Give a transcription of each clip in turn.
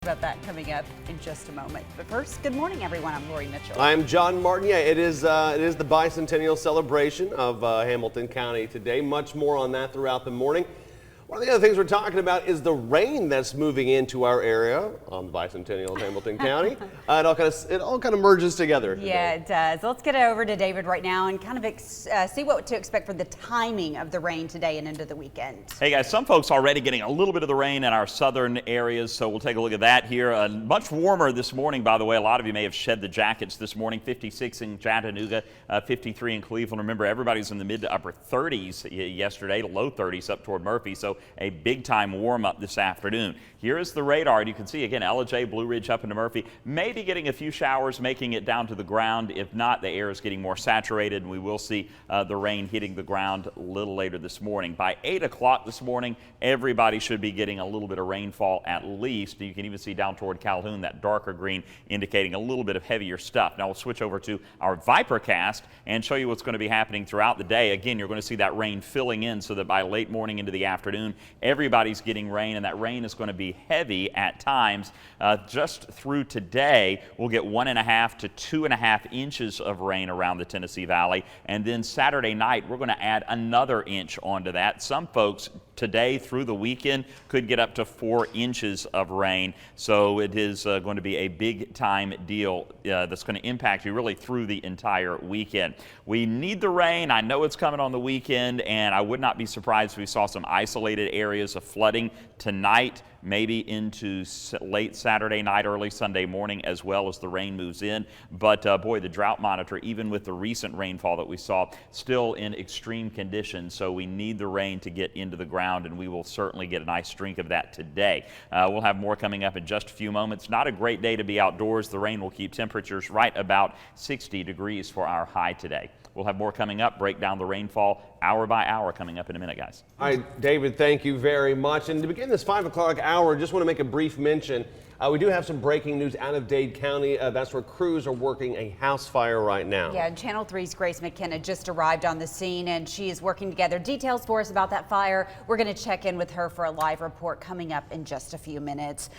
about that coming up in just a moment. But first, good morning, everyone. I'm Lori Mitchell. I'm John Martin. Yeah, it is the bicentennial celebration of Hamilton County today. Much more on that throughout the morning. One of the other things we're talking about is the rain that's moving into our area on the bicentennial of Hamilton County. It all kind of merges together today. Yeah, it does. Let's get over to David right now and kind of see what to expect for the timing of the rain today and into the weekend. Hey guys, some folks already getting a little bit of the rain in our southern areas, so we'll take a look at that here. Much warmer this morning, by the way. A lot of you may have shed the jackets this morning. 56 in Chattanooga, 53 in Cleveland. Remember, everybody's in the mid to upper 30s yesterday, to low 30s up toward Murphy. So a big time warm up this afternoon. Here is the radar. You can see again LJ, Blue Ridge up into Murphy. Maybe getting a few showers making it down to the ground. If not, the air is getting more saturated and we will see the rain hitting the ground a little later this morning. By 8 o'clock this morning, everybody should be getting a little bit of rainfall at least. You can even see down toward Calhoun that darker green indicating a little bit of heavier stuff. Now we'll switch over to our Vipercast and show you what's going to be happening throughout the day. Again, you're going to see that rain filling in so that by late morning into the afternoon, everybody's getting rain, and that rain is going to be heavy at times. Just through today, we'll get 1.5 to 2.5 inches of rain around the Tennessee Valley, and then Saturday night we're going to add another inch onto that. Some folks today through the weekend could get up to 4 inches of rain, so it is going to be a big time deal that's going to impact you really through the entire weekend. We need the rain. I know it's coming on the weekend, and I would not be surprised if we saw some isolated areas of flooding tonight, maybe into late Saturday night, early Sunday morning, as well as the rain moves in. But boy, the drought monitor, even with the recent rainfall that we saw, still in extreme conditions. So we need the rain to get into the ground, and we will certainly get a nice drink of that today. We'll have more coming up in just a few moments. Not a great day to be outdoors. The rain will keep temperatures right about 60 degrees for our high today. We'll have more coming up, break down the rainfall hour by hour coming up in a minute, guys. All right, David, thank you very much. And to begin this 5 o'clock hour, just want to make a brief mention. We do have some breaking news out of Dade County. That's where crews are working a house fire right now. Yeah, Channel 3's Grace McKenna just arrived on the scene, and she is working together details for us about that fire. We're going to check in with her for a live report coming up in just a few minutes.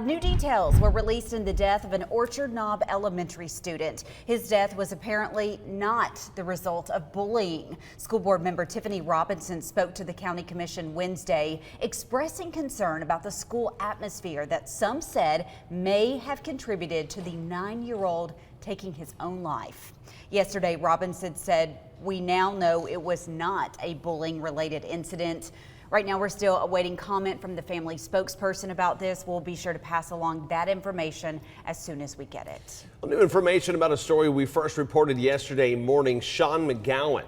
New details were released in the death of an Orchard Knob Elementary student. His death was apparently not the result of bullying. School board member Tiffany Robinson spoke to the county commission Wednesday, expressing concern about the school atmosphere that some said may have contributed to the 9-year-old taking his own life. Yesterday, Robinson said, "We now know it was not a bullying related incident." Right now, we're still awaiting comment from the family spokesperson about this. We'll be sure to pass along that information as soon as we get it. Well, new information about a story we first reported yesterday morning. Sean McGowan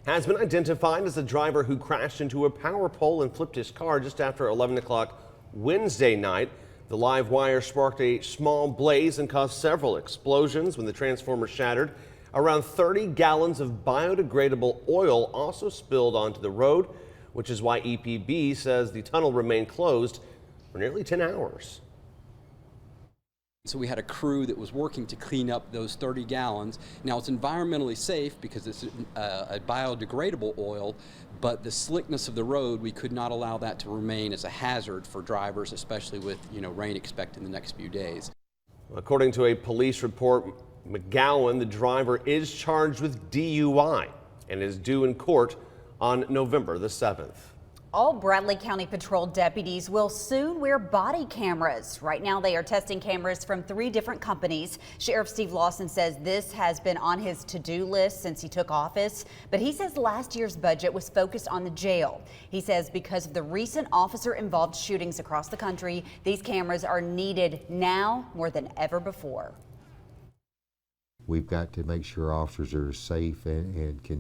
has been identified as the driver who crashed into a power pole and flipped his car just after 11 o'clock Wednesday night. The live wire sparked a small blaze and caused several explosions when the transformer shattered. Around 30 gallons of biodegradable oil also spilled onto the road, which is why EPB says the tunnel remained closed for nearly 10 hours. So we had a crew that was working to clean up those 30 gallons. Now it's environmentally safe because it's a biodegradable oil, but the slickness of the road, we could not allow that to remain as a hazard for drivers, especially with rain expected in the next few days. According to a police report, McGowan, the driver, is charged with DUI and is due in court on November the 7th. All Bradley County Patrol deputies will soon wear body cameras. Right now, they are testing cameras from 3 different companies. Sheriff Steve Lawson says this has been on his to-do list since he took office, but he says last year's budget was focused on the jail. He says because of the recent officer-involved shootings across the country, these cameras are needed now more than ever before. We've got to make sure officers are safe and can